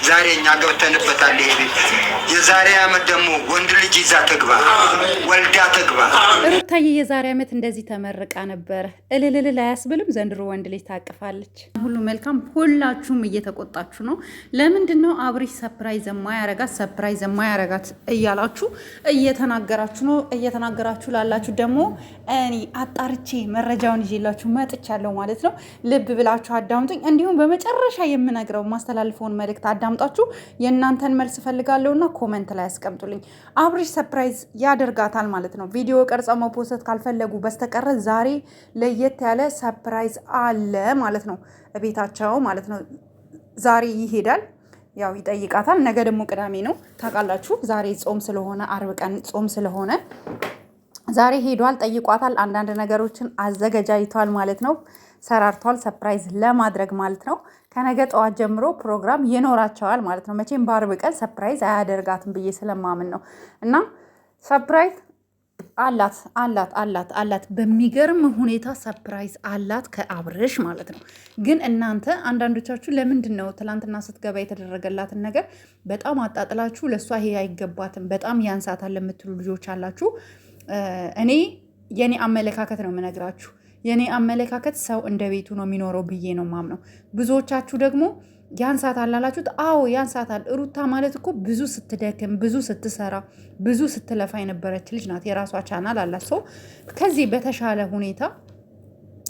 ዛሬ እኛ ገብተንበታል። ይሄ ቤት የዛሬ ዓመት ደግሞ ወንድ ልጅ ይዛ ትግባ፣ ወልዳ ትግባ። ሩታዬ የዛሬ ዓመት እንደዚህ ተመርቃ ነበረ። እልልልል አያስብልም? ዘንድሮ ወንድ ልጅ ታቅፋለች። ሁሉ መልካም። ሁላችሁም እየተቆጣችሁ ነው። ለምንድን ነው አብርሽ ሰፕራይዝ የማያረጋት እያላችሁ እየተናገራችሁ ነው። እየተናገራችሁ ላላችሁ ደግሞ እኔ አጣርቼ መረጃውን ይዤላችሁ መጥቻለሁ ማለት ነው። ልብ ብላችሁ አዳምጡኝ። እንዲሁም በመጨረሻ የምነግረው ማስተላልፈውን መልእክት አዳምጣችሁ የእናንተን መልስ ፈልጋለሁና ኮመንት ላይ ያስቀምጡልኝ። አብርሽ ሰፕራይዝ ያደርጋታል ማለት ነው። ቪዲዮ ቀርጸው መፖሰት ካልፈለጉ በስተቀረ ዛሬ ለየት ያለ ሰፕራይዝ አለ ማለት ነው። ቤታቸው ማለት ነው። ዛሬ ይሄዳል፣ ያው ይጠይቃታል። ነገ ደግሞ ቅዳሜ ነው ታውቃላችሁ። ዛሬ ጾም ስለሆነ አርብ ቀን ጾም ስለሆነ ዛሬ ሄዷል፣ ጠይቋታል። አንዳንድ ነገሮችን አዘገጃጅቷል ማለት ነው። ሰራርቷል፣ ሰፕራይዝ ለማድረግ ማለት ነው። ከነገ ጠዋት ጀምሮ ፕሮግራም ይኖራቸዋል ማለት ነው። መቼም በአርብ ቀን ሰፕራይዝ አያደርጋትም ብዬ ስለማምን ነው። እና ሰፕራይዝ አላት በሚገርም ሁኔታ ሰፕራይዝ አላት ከአብርሽ ማለት ነው። ግን እናንተ አንዳንዶቻችሁ ለምንድን ነው ትላንትና ስትገባ የተደረገላትን ነገር በጣም አጣጥላችሁ ለእሷ ይሄ አይገባትም በጣም ያንሳታል ለምትሉ ልጆች አላችሁ። እኔ የኔ አመለካከት ነው የምነግራችሁ። የኔ አመለካከት ሰው እንደ ቤቱ ነው የሚኖረው ብዬ ነው ማምነው። ብዙዎቻችሁ ደግሞ ያንሳታል አላችሁት። አዎ ያንሳታል። ሩታ ማለት እኮ ብዙ ስትደክም፣ ብዙ ስትሰራ፣ ብዙ ስትለፋ የነበረች ልጅ ናት። የራሷ ቻናል አላት። ሰው ከዚህ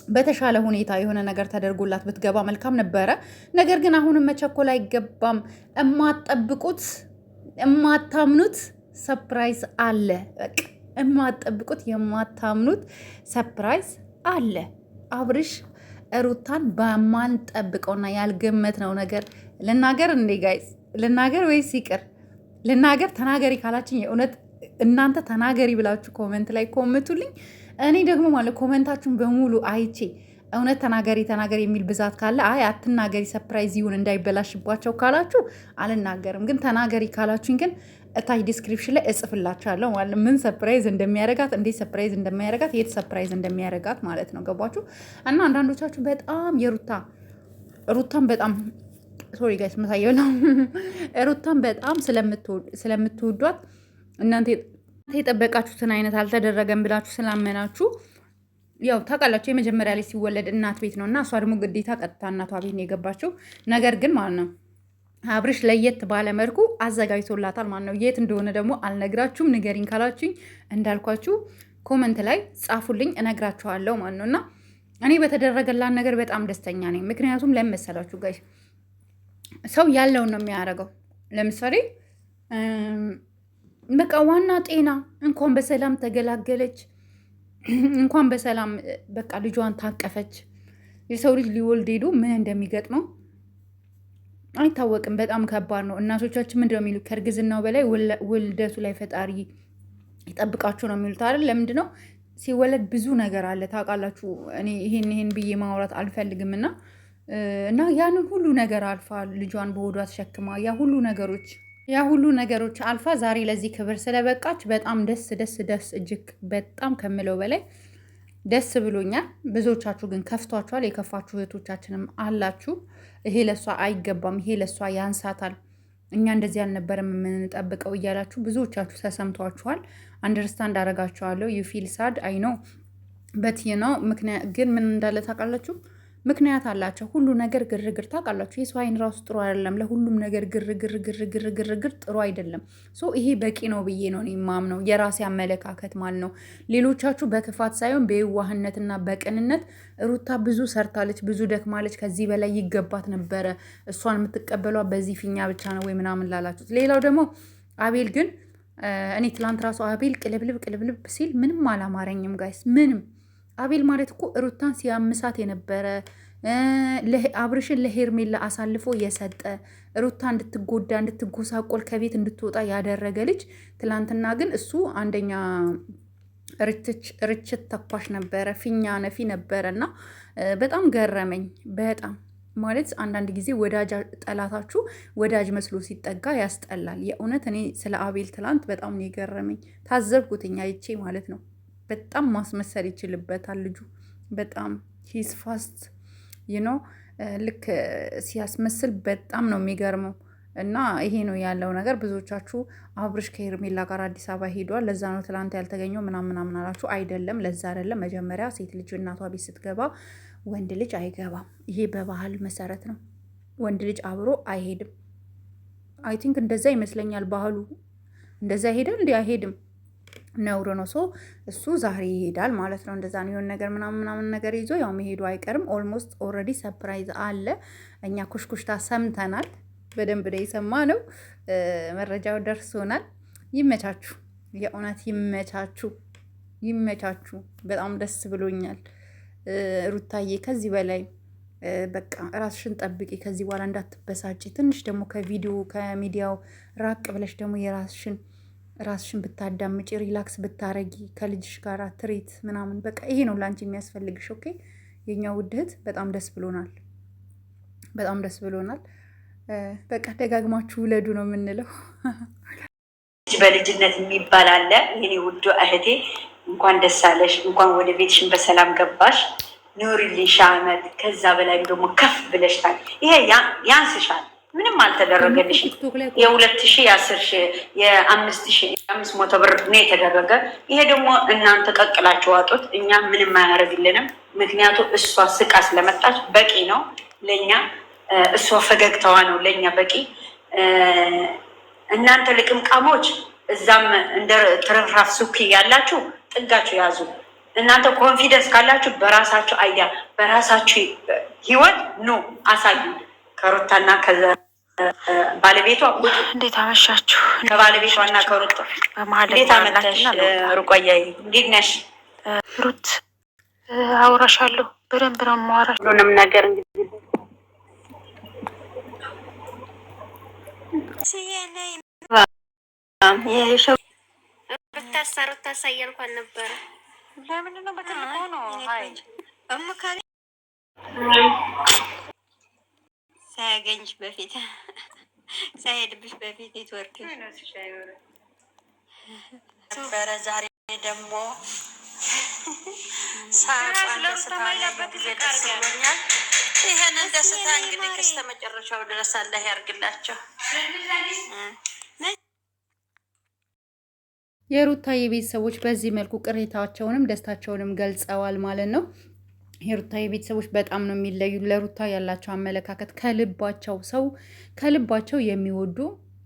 በተሻለ ሁኔታ የሆነ ነገር ተደርጎላት ብትገባ መልካም ነበረ። ነገር ግን አሁንም መቸኮል አይገባም። እማትጠብቁት እማታምኑት ሰፕራይዝ አለ። በቃ እማትጠብቁት የማታምኑት ሰፕራይዝ አለ። አብርሽ ሩታን በማንጠብቀውና ያልገመትነው ነገር ልናገር እንዴ ጋይስ? ልናገር ወይስ ይቅር? ልናገር ተናገሪ ካላችኝ የእውነት እናንተ ተናገሪ ብላችሁ ኮመንት ላይ ኮምቱልኝ። እኔ ደግሞ ማለት ኮመንታችሁን በሙሉ አይቼ እውነት ተናገሪ የሚል ብዛት ካለ አይ አትናገሪ ሰፕራይዝ ይሁን እንዳይበላሽባቸው ካላችሁ አልናገርም። ግን ተናገሪ ካላችሁኝ ግን እታች ዲስክሪፕሽን ላይ እጽፍላችኋለሁ ማለት ምን ሰፕራይዝ እንደሚያረጋት፣ እንዴት ሰፕራይዝ እንደሚያረጋት፣ የት ሰፕራይዝ እንደሚያረጋት ማለት ነው። ገባችሁ? እና አንዳንዶቻችሁ በጣም ሩታን በጣም ሶሪ ጋይስ መሳየው ነው ሩታን በጣም ስለምትወዷት እናንተ የጠበቃችሁትን አይነት አልተደረገም ብላችሁ ስላመናችሁ ያው ታውቃላችሁ የመጀመሪያ ላይ ሲወለድ እናት ቤት ነው እና እሷ ደግሞ ግዴታ ቀጥታ እናቷ ቤት ነው የገባችው። ነገር ግን ማለት ነው አብርሽ ለየት ባለ መልኩ አዘጋጅቶላታል ማለት ነው። የት እንደሆነ ደግሞ አልነግራችሁም። ንገሪኝ ካላችሁኝ እንዳልኳችሁ ኮመንት ላይ ጻፉልኝ፣ እነግራችኋለሁ ማለት ነው። እና እኔ በተደረገላት ነገር በጣም ደስተኛ ነኝ። ምክንያቱም ለምን መሰላችሁ ጋይስ? ሰው ያለውን ነው የሚያደርገው። ለምሳሌ በቃ ዋና ጤና፣ እንኳን በሰላም ተገላገለች፣ እንኳን በሰላም በቃ ልጇን ታቀፈች። የሰው ልጅ ሊወልድ ሄዶ ምን እንደሚገጥመው አይታወቅም። በጣም ከባድ ነው። እናቶቻችን ምንድነው የሚሉት? ከእርግዝናው በላይ ውልደቱ ላይ ፈጣሪ ይጠብቃችሁ ነው የሚሉት አይደል? ለምንድን ነው ሲወለድ ብዙ ነገር አለ ታውቃላችሁ። እኔ ይሄን ብዬ ማውራት አልፈልግም እና ያንን ሁሉ ነገር አልፋ ልጇን በሆዷ ተሸክማ ያ ሁሉ ነገሮች አልፋ ዛሬ ለዚህ ክብር ስለበቃች በጣም ደስ እጅግ በጣም ከምለው በላይ ደስ ብሎኛል። ብዙዎቻችሁ ግን ከፍቷችኋል። የከፋችሁ እህቶቻችንም አላችሁ። ይሄ ለሷ አይገባም፣ ይሄ ለሷ ያንሳታል፣ እኛ እንደዚህ አልነበረም የምንጠብቀው እያላችሁ ብዙዎቻችሁ ተሰምቷችኋል። አንደርስታንድ አደርጋችኋለሁ። ዩ ፊል ሳድ አይ ኖ በት ነው። ምክንያት ግን ምን እንዳለ ታውቃላችሁ? ምክንያት አላቸው። ሁሉ ነገር ግርግር ታውቃላችሁ። የሰው አይን ራሱ ጥሩ አይደለም። ለሁሉም ነገር ግርግር ጥሩ አይደለም። ይሄ በቂ ነው ብዬ ነው የማምነው፣ የራሴ አመለካከት ማለት ነው። ሌሎቻችሁ በክፋት ሳይሆን በየዋህነትና በቅንነት ሩታ ብዙ ሰርታለች፣ ብዙ ደክማለች፣ ከዚህ በላይ ይገባት ነበረ፣ እሷን የምትቀበሏ በዚህ ፊኛ ብቻ ነው ወይ ምናምን ላላችሁት። ሌላው ደግሞ አቤል ግን እኔ ትላንት ራሱ አቤል ቅልብልብ ሲል ምንም አላማረኝም ጋይስ። ምንም አቤል ማለት እኮ ሩታን ሲያምሳት የነበረ አብርሽን ለሄርሜላ አሳልፎ የሰጠ ሩታ እንድትጎዳ እንድትጎሳቆል ከቤት እንድትወጣ ያደረገ ልጅ። ትላንትና ግን እሱ አንደኛ ርችት ተኳሽ ነበረ፣ ፊኛ ነፊ ነበረ እና በጣም ገረመኝ። በጣም ማለት አንዳንድ ጊዜ ወዳጅ ጠላታችሁ ወዳጅ መስሎ ሲጠጋ ያስጠላል። የእውነት እኔ ስለ አቤል ትላንት በጣም ነው የገረመኝ። ታዘብኩትኝ አይቼ ማለት ነው። በጣም ማስመሰል ይችልበታል ልጁ። በጣም ሂስ ፋስት ልክ ሲያስመስል በጣም ነው የሚገርመው። እና ይሄ ነው ያለው ነገር። ብዙዎቻችሁ አብርሽ ከሄርሜላ ጋር አዲስ አበባ ሄዷል፣ ለዛ ነው ትላንት ያልተገኘው ምናምን አላችሁ። አይደለም፣ ለዛ አይደለም። መጀመሪያ ሴት ልጅ እናቷ ቤት ስትገባ ወንድ ልጅ አይገባም። ይሄ በባህል መሰረት ነው። ወንድ ልጅ አብሮ አይሄድም። አይ ቲንክ እንደዛ ይመስለኛል ባህሉ። እንደዛ ይሄዳል እንዲ አይሄድም፣ ነውር ነው። እሱ ዛሬ ይሄዳል ማለት ነው። እንደዛ ነው የሆነ ነገር ምናምን ነገር ይዞ ያው መሄዱ አይቀርም። ኦልሞስት ኦልሬዲ ሰርፕራይዝ አለ። እኛ ኩሽኩሽታ ሰምተናል። በደንብ ነው የሰማነው። መረጃው ደርሶናል። ይመቻችሁ፣ የእውነት ይመቻችሁ። በጣም ደስ ብሎኛል ሩታዬ። ከዚህ በላይ በቃ ራስሽን ጠብቂ። ከዚህ በኋላ እንዳትበሳጭ። ትንሽ ደግሞ ከሚዲያው ራቅ ብለሽ ደግሞ ራስሽን ብታዳምጪ፣ ሪላክስ ብታረጊ፣ ከልጅሽ ጋር ትሬት ምናምን በቃ ይሄ ነው ለአንቺ የሚያስፈልግሽ። ኦኬ የኛ ውድ እህት በጣም ደስ ብሎናል። በቃ ደጋግማችሁ ውለዱ ነው የምንለው። በልጅነት የሚባል አለ። የኔ ውድ እህቴ እንኳን ደስ አለሽ፣ እንኳን ወደ ቤትሽን በሰላም ገባሽ። ኑሪልኝ ሺህ ዓመት፣ ከዛ በላይ ደግሞ ከፍ ብለሽታል። ይሄ ያንስሻል። ምንም አልተደረገልሽም። የ2000 የ10,000 የ5,500 ብር ነው የተደረገ። ይሄ ደግሞ እናንተ ቀቅላችሁ ዋጡት። እኛ ምንም አያደርግልንም። ምክንያቱም እሷ ስቃ ስለመጣች በቂ ነው ለእኛ። እሷ ፈገግታዋ ነው ለእኛ በቂ። እናንተ ልቅምቃሞች እዛም እንደ ትርፍራፍ ሱኪ ያላችሁ ጥጋችሁ ያዙ። እናንተ ኮንፊደንስ ካላችሁ በራሳችሁ አይዲያ በራሳችሁ ህይወት ኑ አሳዩ። ከሩታና ባለቤቷ እንዴት አመሻችሁ? ከባለቤቷና ከሩታ እንዴት አመጣሽ? ሩቆያዬ እንዴት ነሽ? ሩት አውራሻለሁ፣ በደንብ ነው የማወራሽ ሁሉንም ነገር። እንግዲህ ብታሰሩት ታሳያልኳን ነበረ። ለምን ነው በትልቁ ነው እምካሪ ሳያገኝሽ በፊት ሳይሄድብሽ በፊት የተወርክ ነበረ። ዛሬ ደግሞ ሳቋን ደስታ ጊዜ ደስ ብሎኛል። ይሄንን ደስታ እንግዲህ እስከ መጨረሻው ድረስ አላህ ያርግላቸው። የሩታዬ ቤተሰቦች በዚህ መልኩ ቅሬታቸውንም ደስታቸውንም ገልጸዋል ማለት ነው። የሩታዬ ቤተሰቦች በጣም ነው የሚለዩ። ለሩታ ያላቸው አመለካከት ከልባቸው የሚወዱ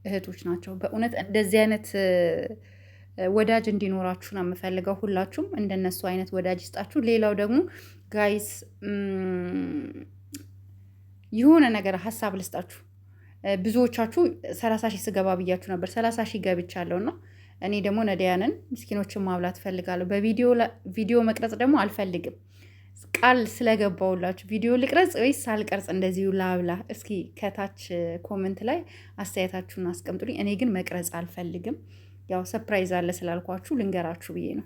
እህቶች ናቸው። በእውነት እንደዚህ አይነት ወዳጅ እንዲኖራችሁ ነው የምፈልገው። ሁላችሁም እንደነሱ አይነት ወዳጅ ይስጣችሁ። ሌላው ደግሞ ጋይስ የሆነ ነገር ሀሳብ ልስጣችሁ። ብዙዎቻችሁ 30 ሺህ ስገባ ብያችሁ ነበር። 30 ሺህ ገብቻለሁና እኔ ደግሞ ነዳያንን ምስኪኖችን ማብላት ፈልጋለሁ። በቪዲዮ መቅረጽ ደግሞ አልፈልግም። ቃል ስለገባውላችሁ ቪዲዮ ልቅረጽ ወይስ ሳልቀርጽ እንደዚሁ ላብላ? እስኪ ከታች ኮመንት ላይ አስተያየታችሁን አስቀምጡልኝ። እኔ ግን መቅረጽ አልፈልግም። ያው ሰርፕራይዝ አለ ስላልኳችሁ ልንገራችሁ ብዬ ነው።